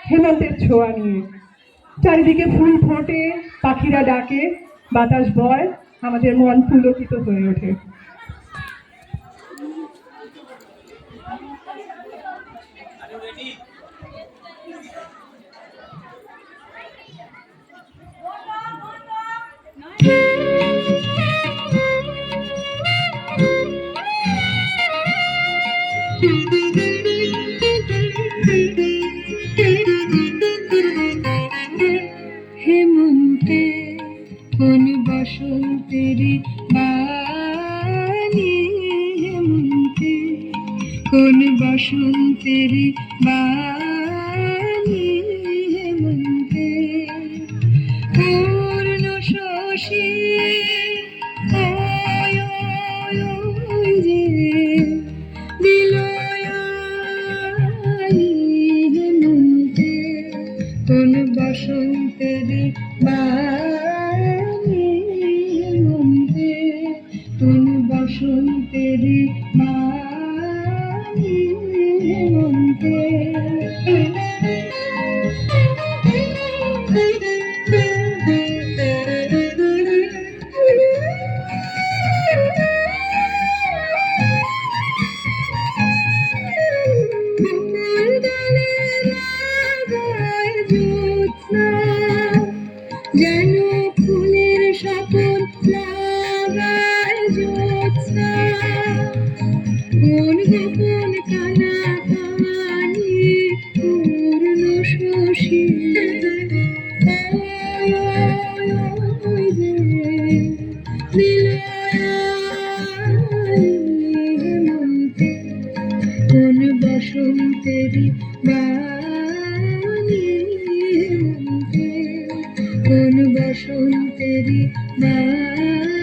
হেমন্তের ছোঁয়া নিয়ে। চারিদিকে ফুল ফোটে, পাখিরা ডাকে, বাতাস বয়, আমাদের মন পুলকিত হয়ে ওঠে। হেমন্তে কোন বসন্তেরি বাণী, হেমন্তে কোন বসন্তেরি বাণী, হেমন্তে পূর্ণ শশী যে দিল হেমন্তে কোন বসন্তেরি বাণী, হেমন্তে কোন বসন্তেরি বাণী, হেমন্তে যেন ফুলের শপথ লাগায় জ্যোৎস্না, কোন গোপন কানা কানি পূর্ণ শশী হেমন্তে কোন বসন্তেরি বাণী, হেমন্তে কোন বসন্তেরি বাণী।